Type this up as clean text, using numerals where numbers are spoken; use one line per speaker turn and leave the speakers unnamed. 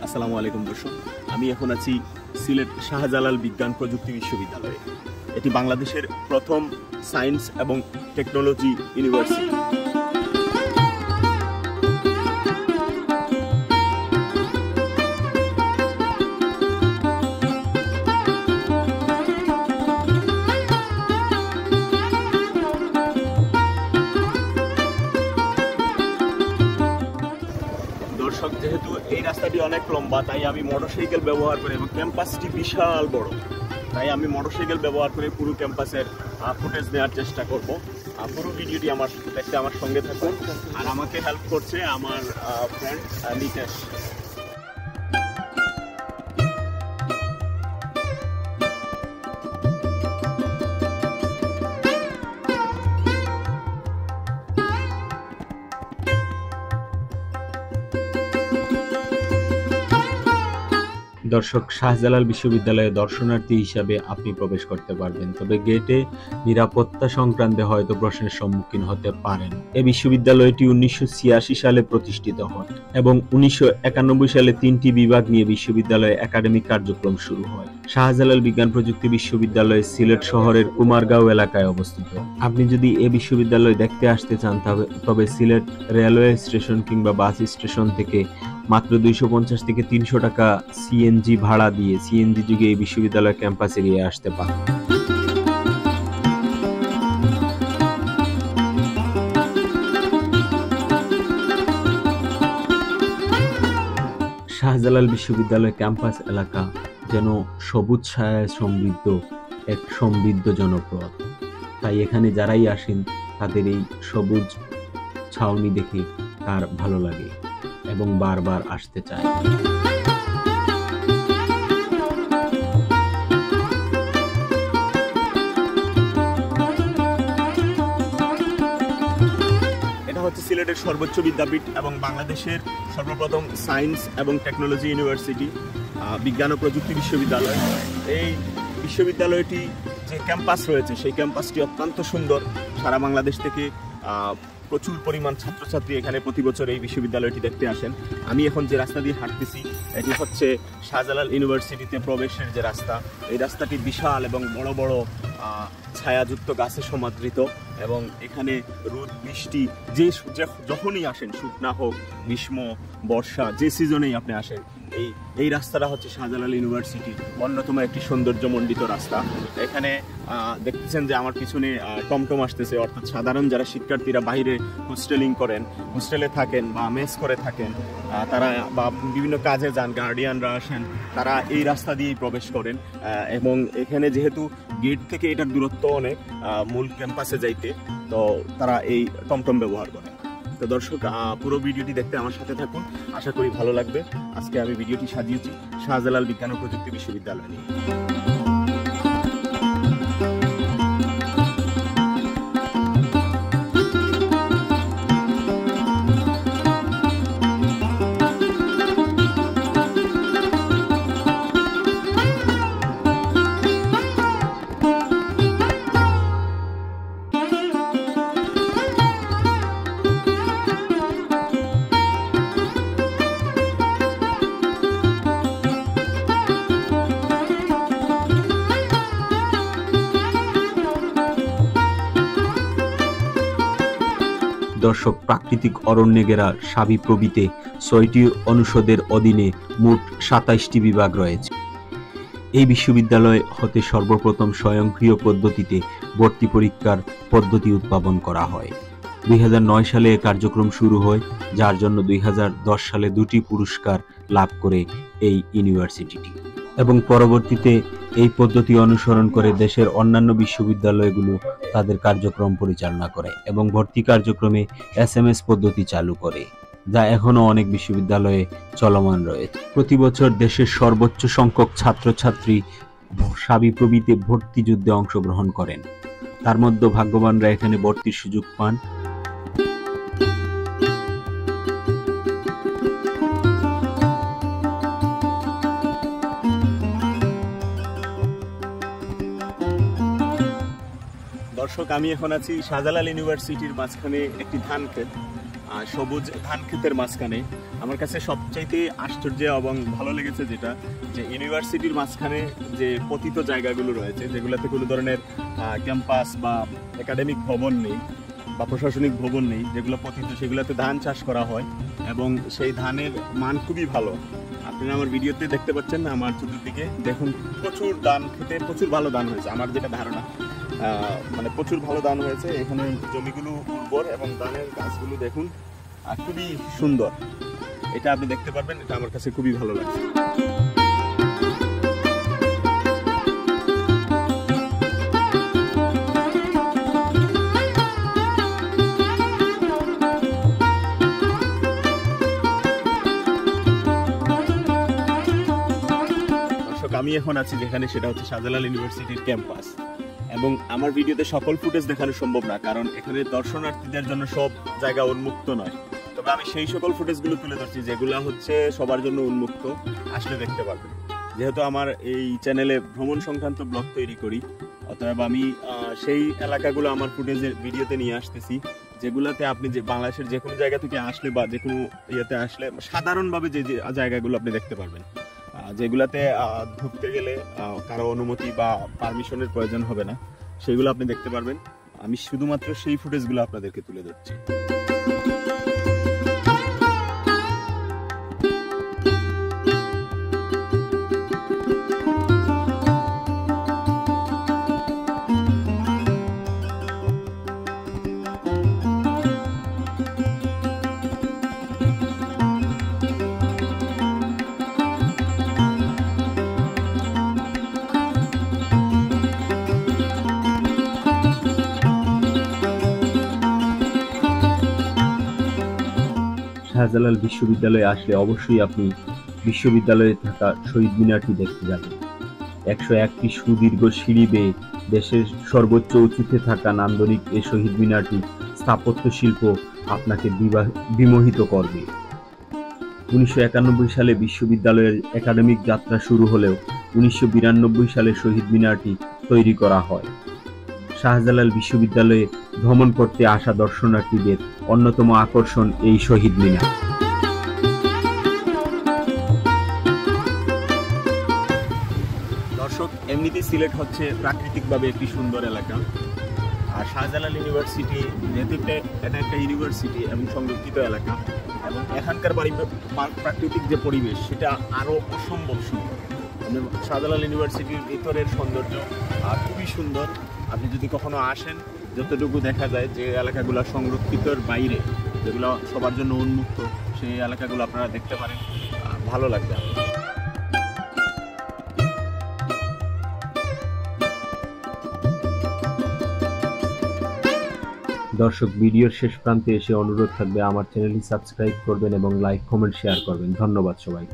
আসসালামু আলাইকুম দর্শক, আমি এখন আছি সিলেট শাহজালাল বিজ্ঞান প্রযুক্তি বিশ্ববিদ্যালয়ে। এটি বাংলাদেশের প্রথম সায়েন্স এবং টেকনোলজি ইউনিভার্সিটি। দর্শক, যেহেতু এই রাস্তাটি অনেক লম্বা, তাই আমি মোটরসাইকেল ব্যবহার করি এবং ক্যাম্পাসটি বিশাল বড়, তাই আমি মোটরসাইকেল ব্যবহার করে পুরো ক্যাম্পাসের ফুটেজ নেওয়ার চেষ্টা করব। পুরো ভিডিওটি দেখতে আমার সঙ্গে থাকুন। আর আমাকে হেল্প করছে আমার ফ্রেন্ড নিতেশ।
দর্শক, শাহজালাল বিশ্ববিদ্যালয়ে দর্শনার্থী হিসাবে আপনি প্রবেশ করতে পারবেন, তবে গেটে নিরাপত্তা সংক্রান্তে হয়তো প্রশ্নের সম্মুখীন হতে পারেন। এই বিশ্ববিদ্যালয়টি 1986 সালে প্রতিষ্ঠিত হয় এবং 1991 সালে 3টি বিভাগ নিয়ে বিশ্ববিদ্যালয়ে একাডেমিক কার্যক্রম শুরু হয়। শাহজালাল বিজ্ঞান প্রযুক্তি বিশ্ববিদ্যালয় সিলেট শহরের কুমারগাঁও এলাকায় অবস্থিত। আপনি যদি এই বিশ্ববিদ্যালয় দেখতে আসতে চান তবে সিলেট রেলওয়ে স্টেশন কিংবা বাস স্টেশন থেকে মাত্র 250 থেকে 300 টাকা সিএনজি ভাড়া দিয়ে সিএনজি যুগে এই বিশ্ববিদ্যালয় ক্যাম্পাসে গিয়ে আসতে পারেন। শাহজালাল বিশ্ববিদ্যালয় ক্যাম্পাস এলাকা যেন সবুজ ছায়ায় সমৃদ্ধ এক সমৃদ্ধ জনপদ। তাই এখানে যারাই আসেন তাদের এই সবুজ ছাউনি দেখে তার ভালো লাগে এবং বারবার আসতে চায়।
এটা হচ্ছে সিলেটের সর্বোচ্চ বিদ্যাপীঠ এবং বাংলাদেশের সর্বপ্রথম সায়েন্স এবং টেকনোলজি ইউনিভার্সিটি, বিজ্ঞান ও প্রযুক্তি বিশ্ববিদ্যালয়। এই বিশ্ববিদ্যালয়টি যে ক্যাম্পাস রয়েছে সেই ক্যাম্পাসটি অত্যন্ত সুন্দর। সারা বাংলাদেশ থেকে প্রচুর পরিমাণ ছাত্রছাত্রী এখানে প্রতি বছর এই বিশ্ববিদ্যালয়টি দেখতে আসেন। আমি এখন যে রাস্তা দিয়ে হাঁটতেছি এটি হচ্ছে শাহজালাল ইউনিভার্সিটিতে প্রবেশের যে রাস্তা। এই রাস্তাটি বিশাল এবং বড় বড় ছায়াযুক্ত গাছে সমাদৃত এবং এখানে রোদ বৃষ্টি যখনই আসেন, শুকনা হোক, গ্রীষ্ম, বর্ষা, যে সিজনেই আপনি আসেন, এই রাস্তাটা হচ্ছে শাহজালাল ইউনিভার্সিটি অন্যতম একটি সৌন্দর্যমণ্ডিত রাস্তা। এখানে দেখতেছেন যে আমার পিছনে টমটম আসতেছে, অর্থাৎ সাধারণ যারা শিক্ষার্থীরা বাইরে হোস্টেলিং করেন, হোস্টেলে থাকেন বা মেস করে থাকেন, তারা বা বিভিন্ন কাজে যান, গার্ডিয়ানরা আসেন, তারা এই রাস্তা দিয়েই প্রবেশ করেন। এবং এখানে যেহেতু গেট থেকে এটার দূরত্ব অনেক মূল ক্যাম্পাসে যাইতে, তো তারা এই টমটম ব্যবহার করে। তো দর্শক, পুরো ভিডিওটি দেখতে আমার সাথে থাকুন, আশা করি ভালো লাগবে। আজকে আমি ভিডিওটি সাজিয়েছি শাহজালাল বিজ্ঞান ও প্রযুক্তি বিশ্ববিদ্যালয় নিয়ে।
দর্শক, প্রাকৃতিক অরণ্যে ঘেরা সাবিপ্রবিতে 6টি অনুষদের অধীনে মোট 27টি বিভাগ রয়েছে। এই বিশ্ববিদ্যালয় হতে সর্বপ্রথম স্বয়ংক্রিয় পদ্ধতিতে ভর্তি পরীক্ষার পদ্ধতি উদ্ভাবন করা হয়। 2009 সালে এ কার্যক্রম শুরু হয়, যার জন্য 2010 সালে 2টি পুরস্কার লাভ করে এই ইউনিভার্সিটিটি এবং পরবর্তীতে এই পদ্ধতি অনুসরণ করে দেশের অন্যান্য বিশ্ববিদ্যালয়গুলো তাদের কার্যক্রম পরিচালনা করে এবং ভর্তি কার্যক্রমে SMS পদ্ধতি চালু করে, যা এখনো অনেক বিশ্ববিদ্যালয়ে চলমান রয়েছে। প্রতি বছর দেশের সর্বোচ্চ সংখ্যক ছাত্রছাত্রী সাবিপ্রবিতে ভর্তি যুদ্ধে অংশগ্রহণ করেন। তার মধ্যে ভাগ্যবানরা এখানে ভর্তির সুযোগ পান।
দর্শক, আমি এখন আছি শাহজালাল ইউনিভার্সিটির মাঝখানে একটি ধান ক্ষেত। সবুজ ধান ক্ষেতের মাঝখানে। আমার কাছে সবচাইতে আশ্চর্য এবং ভালো লেগেছে যেটা, যে ইউনিভার্সিটির মাঝখানে যে পতিত জায়গাগুলো রয়েছে, যেগুলোতে কোনো ধরনের ক্যাম্পাস বা একাডেমিক ভবন নেই বা প্রশাসনিক ভবন নেই, যেগুলো পতিত, সেগুলোতে ধান চাষ করা হয় এবং সেই ধানের মান খুবই ভালো। আপনারা আমার ভিডিওতে দেখতে পাচ্ছেন না, আমার চতুর্দিকে দেখুন প্রচুর ধান খেতে প্রচুর ভালো ধান হয়েছে। আমার যেটা ধারণা মানে প্রচুর ভালো ধান হয়েছে। এখানে জমিগুলো উর্বর এবং ধানের গাছগুলো দেখুন খুবই সুন্দর। এটা আপনি দেখতে পারবেন, এটা আমার কাছে খুবই ভালো লাগছে। আমি এখন আছি যেখানে, সেটা হচ্ছে শাহজালাল ইউনিভার্সিটির ক্যাম্পাস। এবং আমার ভিডিওতে সকল ফুটেজ দেখানো সম্ভব না, কারণ এখানে দর্শনার্থীদের জন্য সব জায়গা উন্মুক্ত নয়। তবে আমি সেই সকল ফুটেজগুলো তুলে ধরছি যেগুলো হচ্ছে সবার জন্য উন্মুক্ত, আসলে দেখতে পারবেন। যেহেতু আমার এই চ্যানেলে ভ্রমণ সংক্রান্ত ব্লগ তৈরি করি, অতএব আমি সেই এলাকাগুলো আমার ফুটেজের ভিডিওতে নিয়ে আসতেছি, যেগুলোতে আপনি যে বাংলাদেশের যে কোনো জায়গা থেকে আসলে বা যে কোনো ইয়েতে আসলে সাধারণভাবে যে জায়গাগুলো আপনি দেখতে পারবেন, যেগুলাতে ঢুকতে গেলে কারো অনুমতি বা পারমিশনের প্রয়োজন হবে না, সেগুলো আপনি দেখতে পারবেন। আমি শুধুমাত্র সেই ফুটেজগুলো আপনাদেরকে তুলে ধরছি।
শাহজালাল বিশ্ববিদ্যালয়ে আসলে অবশ্যই আপনি বিশ্ববিদ্যালয়ে থাকা শহীদ মিনারটি দেখতে যাবেন। 101টি সুদীর্ঘ সিঁড়ি বেয়ে দেশের সর্বোচ্চ উঁচুতে থাকা নান্দনিক এই শহীদ মিনারটি স্থাপত্য শিল্প আপনাকে বিমোহিত করবে। 1991 সালে বিশ্ববিদ্যালয়ের একাডেমিক যাত্রা শুরু হলেও 1992 সালে শহীদ মিনারটি তৈরি করা হয়। শাহজালাল বিশ্ববিদ্যালয়ে ভ্রমণ করতে আসা দর্শনার্থীদের অন্যতম আকর্ষণ এই শহীদ মিনার।
দর্শক, এমনিতেই সিলেট হচ্ছে প্রাকৃতিকভাবে একটি সুন্দর এলাকা, আর শাহজালাল ইউনিভার্সিটি যেহেতু এটা একটা ইউনিভার্সিটি এবং সংরক্ষিত এলাকা, এবং এখানকার প্রাকৃতিক যে পরিবেশ সেটা আরও অসম্ভব সুন্দর। শাহজালাল ইউনিভার্সিটির ভিতরের সৌন্দর্য খুবই সুন্দর। আপনি যদি কখনো আসেন, যতটুকু দেখা যায় যে এলাকাগুলো সংরক্ষিতর বাইরে, যেগুলো সবার জন্য উন্মুক্ত, সেই এলাকাগুলো আপনারা দেখতে পারেন, ভালো লাগবে।
দর্শক, ভিডিওর শেষ প্রান্তে এসে অনুরোধ থাকবে আমার চ্যানেলটি সাবস্ক্রাইব করবেন এবং লাইক, কমেন্ট, শেয়ার করবেন। ধন্যবাদ সবাই।